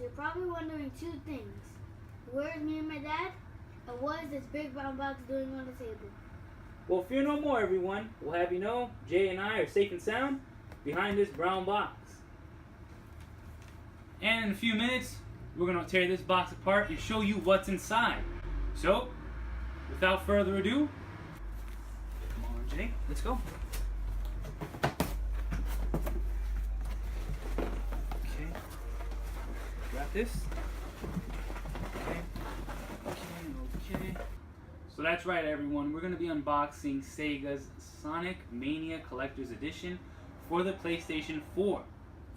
you're probably wondering two things. Where's me and my dad? And what is this big brown box doing on the table? Well, fear no more, everyone. We'll have you know, Jay and I are safe and sound behind this brown box. And in a few minutes, we're going to tear this box apart and show you what's inside. So, without further ado, come on, Jay, let's go. Okay, got this. Okay. So that's right, everyone. We're going to be unboxing Sega's Sonic Mania Collectors Edition for the PlayStation 4.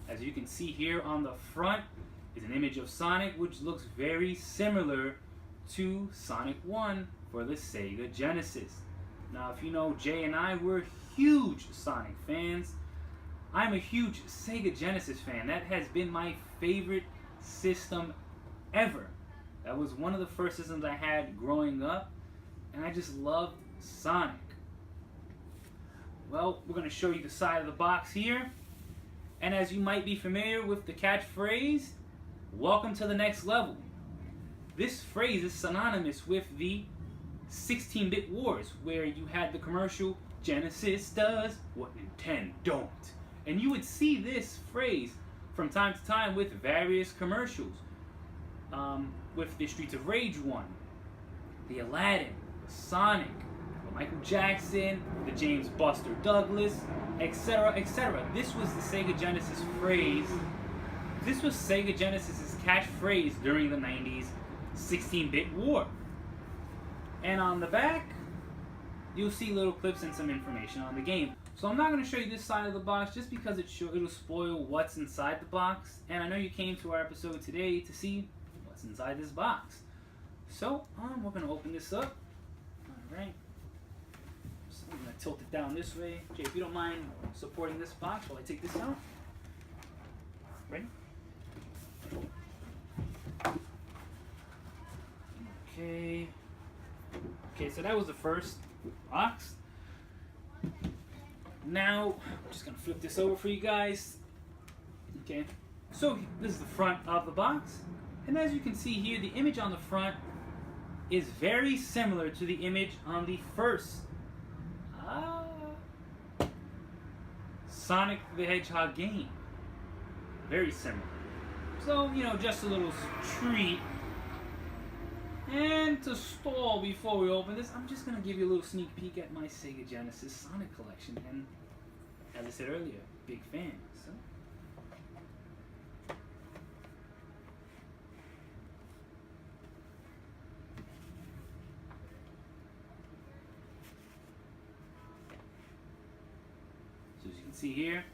As you can see here on the front is an image of Sonic, which looks very similar to Sonic 1 for the Sega Genesis. Now, if you know, Jay and I were huge Sonic fans. I'm a huge Sega Genesis fan. That has been my favorite system ever. That was one of the first systems I had growing up, and I just loved Sonic. Well, we're going to show you the side of the box here. And as you might be familiar with the catchphrase, welcome to the next level. This phrase is synonymous with the 16-bit wars, where you had the commercial, Genesis does what Nintendo don't. And you would see this phrase from time to time with various commercials. With the Streets of Rage one, the Aladdin, the Sonic, the Michael Jackson, the James Buster Douglas, etc., etc. This was the Sega Genesis phrase. This was Sega Genesis's catchphrase during the 90s 16-bit war. And on the back, you'll see little clips and some information on the game. So I'm not going to show you this side of the box just because it'll spoil what's inside the box. And I know you came to our episode today to see what's inside this box. So we're going to open this up. Alright. So I'm going to tilt it down this way. Jay, if you don't mind supporting this box while I take this out. Ready? Okay. Okay, so that was the first box. Now, I'm just going to flip this over for you guys. Okay. So, this is the front of the box. And as you can see here, the image on the front is very similar to the image on the first Sonic the Hedgehog game. Very similar. So, you know, just a little treat. And to stall before we open this, I'm just going to give you a little sneak peek at my Sega Genesis Sonic collection. And as I said earlier, big fan. So as you can see here,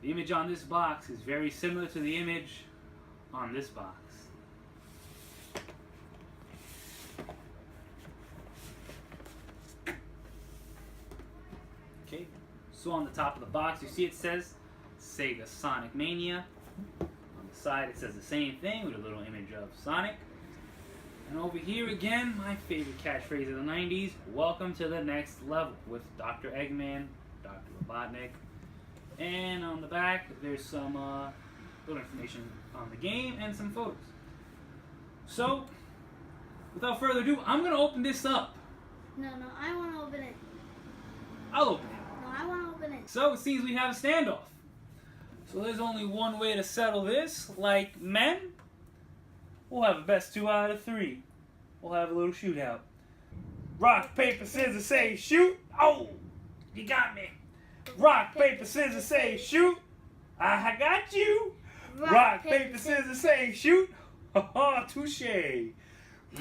the image on this box is very similar to the image on this box. Okay, so on the top of the box, you see it says Sega Sonic Mania. On the side, it says the same thing with a little image of Sonic. And over here again, my favorite catchphrase of the 90s, welcome to the next level, with Dr. Eggman, Dr. Robotnik. And on the back, there's some little information on the game and some photos. So, without further ado, I'm going to open this up. No, I want to open it. I'll open it. No, I want to open it. So it seems we have a standoff. So there's only one way to settle this. Like men, we'll have a best 2 out of 3. We'll have a little shootout. Rock, paper, scissors, say shoot. Oh, you got me. Rock, paper, scissors, say shoot. I got you. Rock, paper, scissors, say shoot. Oh, touche.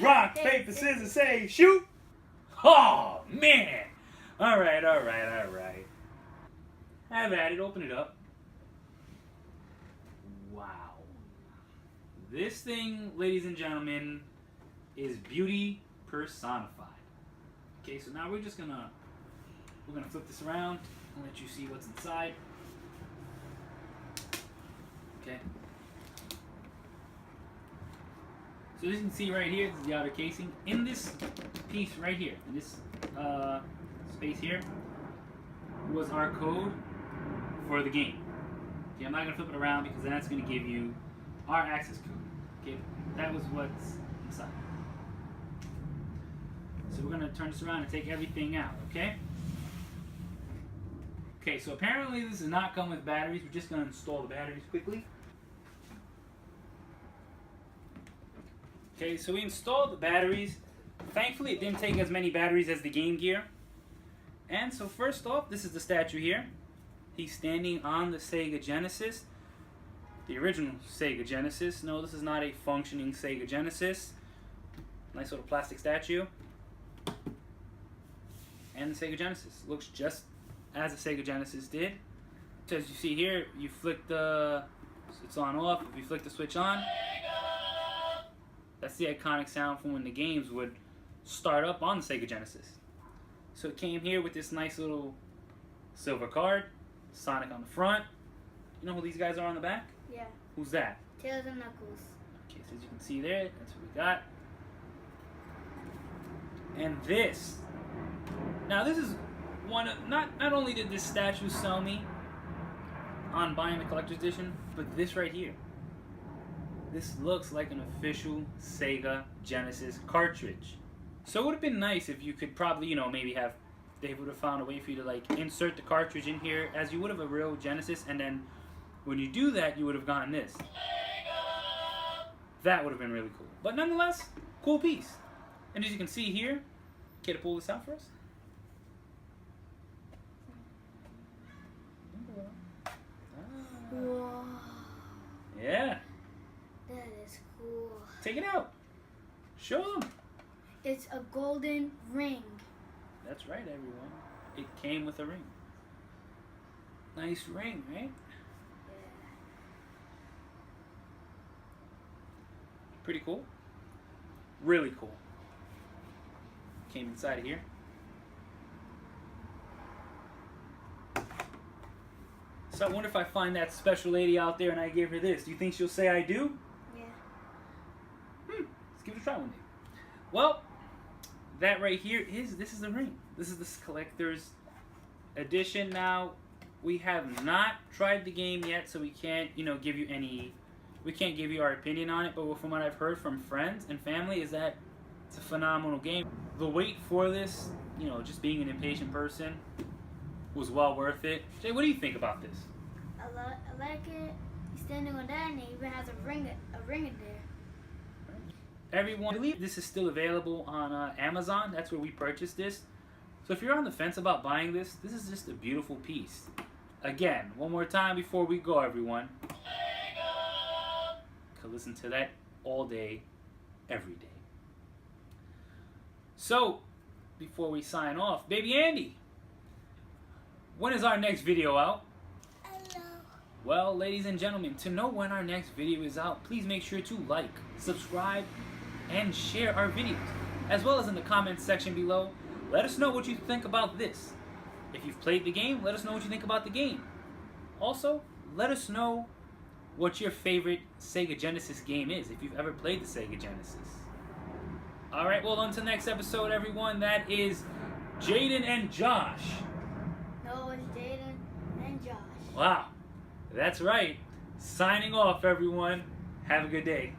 Rock, paper, scissors, say shoot. Oh, man. All right. Have at it. Open it up. Wow. This thing, ladies and gentlemen, is beauty personified. Okay, so now we're gonna flip this around and let you see what's inside. Okay. So as you can see right here, this is the outer casing. In this piece right here, in this space here, was our code for the game. Okay, I'm not going to flip it around because then that's going to give you our access code. Okay, that was what's inside. So we're gonna turn this around and take everything out, okay? Okay, so apparently this does not come with batteries. We're just gonna install the batteries quickly. Okay, so we installed the batteries. Thankfully, it didn't take as many batteries as the Game Gear. And so first off, this is the statue here. He's standing on the Sega Genesis. The original Sega Genesis. No, this is not a functioning Sega Genesis. Nice little plastic statue. And the Sega Genesis looks just as the Sega Genesis did. So as you see here, you flick the, it's on off. If you flick the switch on, that's the iconic sound from when the games would start up on the Sega Genesis. So it came here with this nice little silver card, Sonic on the front. You know who these guys are on the back? Yeah. Who's that? Tails and Knuckles. Okay, so as you can see there, that's what we got. And this. Now this is one of, not only did this statue sell me on buying the collector's edition, but this right here. This looks like an official Sega Genesis cartridge. So it would have been nice if you could probably, you know, maybe have, they would have found a way for you to like insert the cartridge in here as you would have a real Genesis, and then when you do that, you would have gotten this. That would have been really cool. But nonetheless, cool piece. And as you can see here, care to pull this out for us? Whoa. Yeah. That is cool. Take it out. Show them. It's a golden ring. That's right, everyone. It came with a ring. Nice ring, right? Yeah. Pretty cool. Really cool. Came inside of here. So I wonder if I find that special lady out there and I give her this. Do you think she'll say I do? Yeah. Let's give it a try one day. Well, that right here this is the ring. This is the collector's edition. Now, we have not tried the game yet, so we can't, you know, give you any, we can't give you our opinion on it, but from what I've heard from friends and family is that it's a phenomenal game. The wait for this, you know, just being an impatient person, was well worth it. Jay, what do you think about this? I like it. He's standing on that, and it even has a ring in there. Everyone, I believe this is still available on Amazon. That's where we purchased this. So if you're on the fence about buying this, this is just a beautiful piece. Again, one more time before we go, everyone. Could listen to that all day, every day. So, before we sign off, Baby Andy, when is our next video out? Hello. Well, ladies and gentlemen, to know when our next video is out, please make sure to like, subscribe, and share our videos. As well as in the comments section below, let us know what you think about this. If you've played the game, let us know what you think about the game. Also, let us know what your favorite Sega Genesis game is, if you've ever played the Sega Genesis. Alright, well, until next episode, everyone, that is Jaden and Josh. No, it's Jaden and Josh. Wow, that's right. Signing off, everyone. Have a good day.